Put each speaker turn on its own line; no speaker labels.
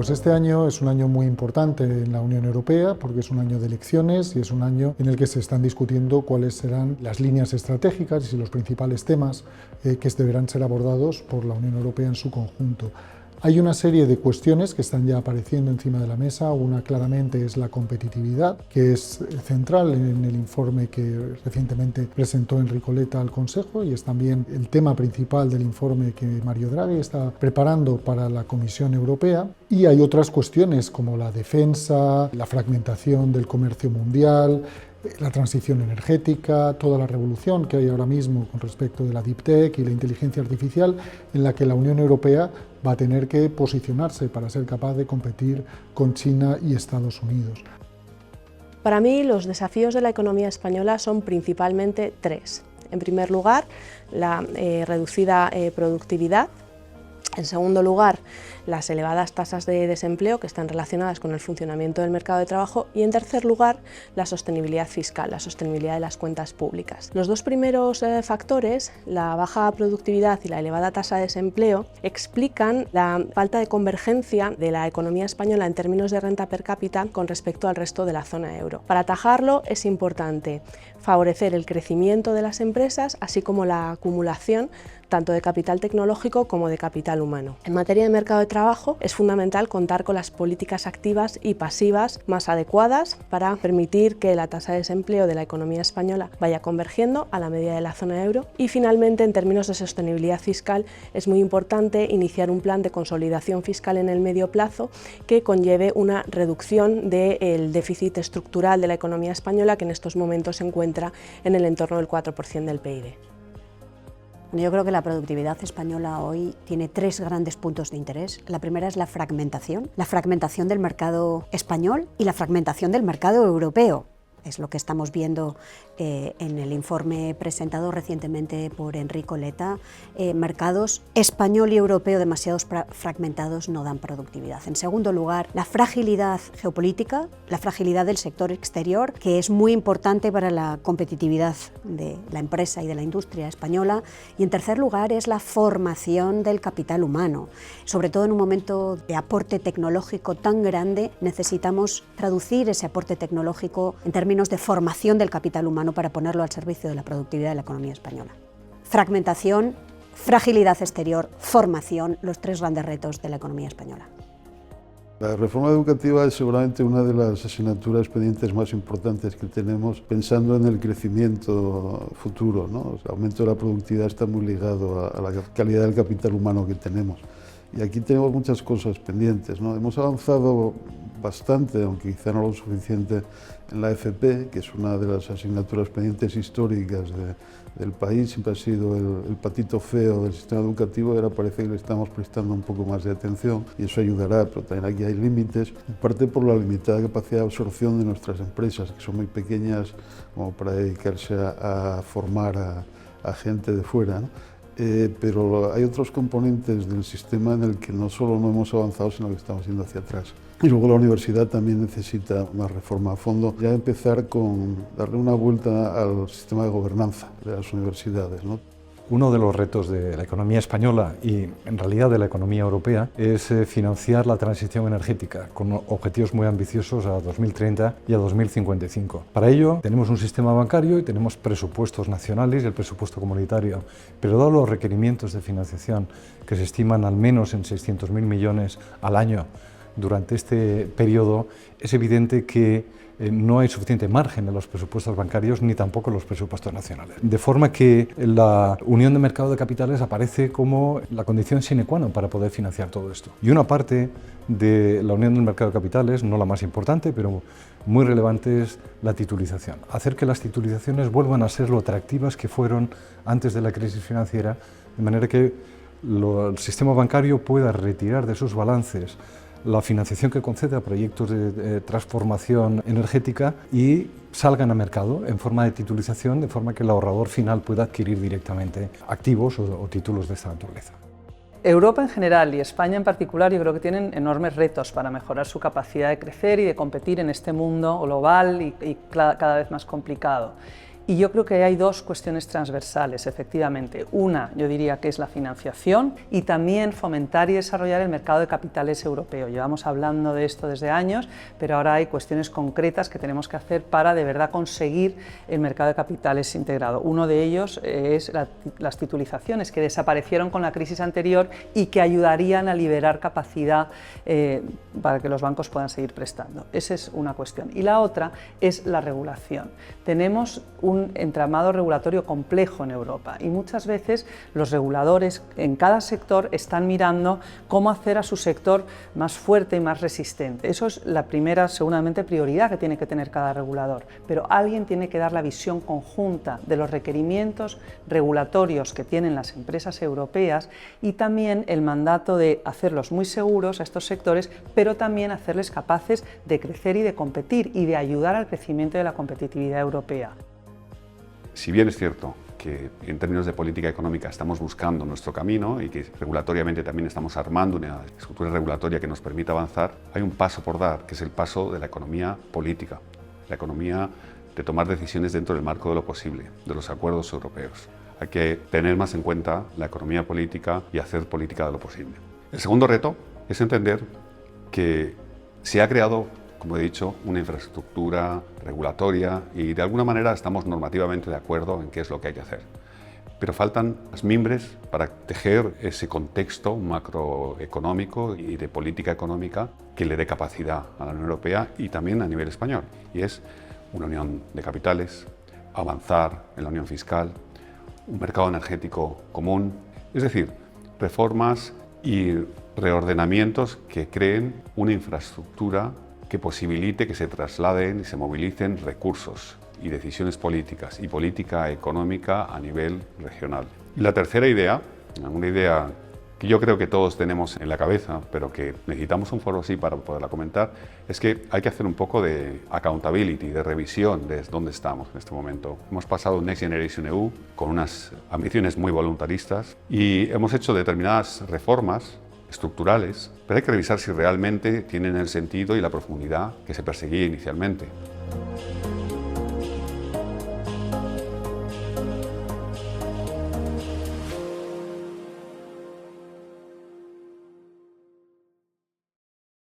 Pues este año es un año muy importante en la Unión Europea porque es un año de elecciones y es un año en el que se están discutiendo cuáles serán las líneas estratégicas y los principales temas que deberán ser abordados por la Unión Europea en su conjunto. Hay una serie de cuestiones que están ya apareciendo encima de la mesa. Una claramente es la competitividad, que es central en el informe que recientemente presentó Enrico Letta al Consejo y es también el tema principal del informe que Mario Draghi está preparando para la Comisión Europea. Y hay otras cuestiones como la defensa, la fragmentación del comercio mundial, la transición energética, toda la revolución que hay ahora mismo con respecto de la Deep Tech y la inteligencia artificial, en la que la Unión Europea va a tener que posicionarse para ser capaz de competir con China y Estados Unidos.
Para mí, los desafíos de la economía española son principalmente tres. En primer lugar, la reducida productividad. En segundo lugar, las elevadas tasas de desempleo que están relacionadas con el funcionamiento del mercado de trabajo y en tercer lugar, la sostenibilidad fiscal, la sostenibilidad de las cuentas públicas. Los dos primeros factores, la baja productividad y la elevada tasa de desempleo, explican la falta de convergencia de la economía española en términos de renta per cápita con respecto al resto de la zona euro. Para atajarlo es importante favorecer el crecimiento de las empresas, así como la acumulación tanto de capital tecnológico como de capital humano. En materia de mercado de trabajo es fundamental contar con las políticas activas y pasivas más adecuadas para permitir que la tasa de desempleo de la economía española vaya convergiendo a la media de la zona euro. Y finalmente, en términos de sostenibilidad fiscal, es muy importante iniciar un plan de consolidación fiscal en el medio plazo que conlleve una reducción del déficit estructural de la economía española, que en estos momentos se encuentra en el entorno del 4% del PIB.
Yo creo que la productividad española hoy tiene tres grandes puntos de interés. La primera es la fragmentación del mercado español y la fragmentación del mercado europeo. Es lo que estamos viendo en el informe presentado recientemente por Enrico Letta. Mercados español y europeo demasiado fragmentados no dan productividad. En segundo lugar, la fragilidad geopolítica, la fragilidad del sector exterior, que es muy importante para la competitividad de la empresa y de la industria española. Y en tercer lugar es la formación del capital humano. Sobre todo en un momento de aporte tecnológico tan grande, necesitamos traducir ese aporte tecnológico en términos de formación del capital humano para ponerlo al servicio de la productividad de la economía española. Fragmentación, fragilidad exterior, formación, los tres grandes retos de la economía española.
La reforma educativa es seguramente una de las asignaturas pendientes más importantes que tenemos pensando en el crecimiento futuro, ¿no? El aumento de la productividad está muy ligado a la calidad del capital humano que tenemos. Y aquí tenemos muchas cosas pendientes, ¿no? Hemos avanzado bastante, aunque quizá no lo suficiente, en la FP, que es una de las asignaturas pendientes históricas del país. Siempre ha sido el patito feo del sistema educativo y ahora parece que le estamos prestando un poco más de atención y eso ayudará, pero también aquí hay límites, en parte por la limitada capacidad de absorción de nuestras empresas, que son muy pequeñas como para dedicarse a formar a gente de fuera, ¿no? Pero hay otros componentes del sistema en el que no solo no hemos avanzado, sino que estamos yendo hacia atrás. Y luego la universidad también necesita una reforma a fondo, ya empezar con darle una vuelta al sistema de gobernanza de las universidades, ¿no?
Uno de los retos de la economía española y en realidad de la economía europea es financiar la transición energética con objetivos muy ambiciosos a 2030 y a 2055. Para ello tenemos un sistema bancario y tenemos presupuestos nacionales y el presupuesto comunitario, pero dado los requerimientos de financiación que se estiman al menos en 600.000 millones al año durante este periodo, es evidente que no hay suficiente margen en los presupuestos bancarios ni tampoco en los presupuestos nacionales. De forma que la unión de mercado de capitales aparece como la condición sine qua non para poder financiar todo esto. Y una parte de la unión del mercado de capitales, no la más importante, pero muy relevante, es la titulización. Hacer que las titulizaciones vuelvan a ser lo atractivas que fueron antes de la crisis financiera, de manera que el sistema bancario pueda retirar de sus balances la financiación que concede a proyectos de transformación energética y salgan a mercado en forma de titulización, de forma que el ahorrador final pueda adquirir directamente activos o títulos de esta naturaleza.
Europa en general y España en particular, yo creo que tienen enormes retos para mejorar su capacidad de crecer y de competir en este mundo global y cada vez más complicado. Y yo creo que hay dos cuestiones transversales, efectivamente. Una, yo diría que es la financiación y también fomentar y desarrollar el mercado de capitales europeo. Llevamos hablando de esto desde años, pero ahora hay cuestiones concretas que tenemos que hacer para de verdad conseguir el mercado de capitales integrado. Uno de ellos es las titulizaciones, que desaparecieron con la crisis anterior y que ayudarían a liberar capacidad para que los bancos puedan seguir prestando. Esa es una cuestión. Y la otra es la regulación. Tenemos un entramado regulatorio complejo en Europa y muchas veces los reguladores en cada sector están mirando cómo hacer a su sector más fuerte y más resistente. Eso es la primera, seguramente, prioridad que tiene que tener cada regulador, pero alguien tiene que dar la visión conjunta de los requerimientos regulatorios que tienen las empresas europeas y también el mandato de hacerlos muy seguros a estos sectores, pero también hacerles capaces de crecer y de competir y de ayudar al crecimiento de la competitividad europea.
Si bien es cierto que en términos de política económica estamos buscando nuestro camino y que regulatoriamente también estamos armando una estructura regulatoria que nos permita avanzar, hay un paso por dar, que es el paso de la economía política, la economía de tomar decisiones dentro del marco de lo posible, de los acuerdos europeos. Hay que tener más en cuenta la economía política y hacer política de lo posible. El segundo reto es entender que se ha creado, como he dicho, una infraestructura regulatoria y de alguna manera estamos normativamente de acuerdo en qué es lo que hay que hacer. Pero faltan las mimbres para tejer ese contexto macroeconómico y de política económica que le dé capacidad a la Unión Europea y también a nivel español. Y es una unión de capitales, avanzar en la unión fiscal, un mercado energético común, es decir, reformas y reordenamientos que creen una infraestructura que posibilite que se trasladen y se movilicen recursos y decisiones políticas y política económica a nivel regional. Y la tercera idea, una idea que yo creo que todos tenemos en la cabeza, pero que necesitamos un foro así para poderla comentar, es que hay que hacer un poco de accountability, de revisión de dónde estamos en este momento. Hemos pasado Next Generation EU con unas ambiciones muy voluntaristas y hemos hecho determinadas reformas estructurales, pero hay que revisar si realmente tienen el sentido y la profundidad que se perseguía inicialmente.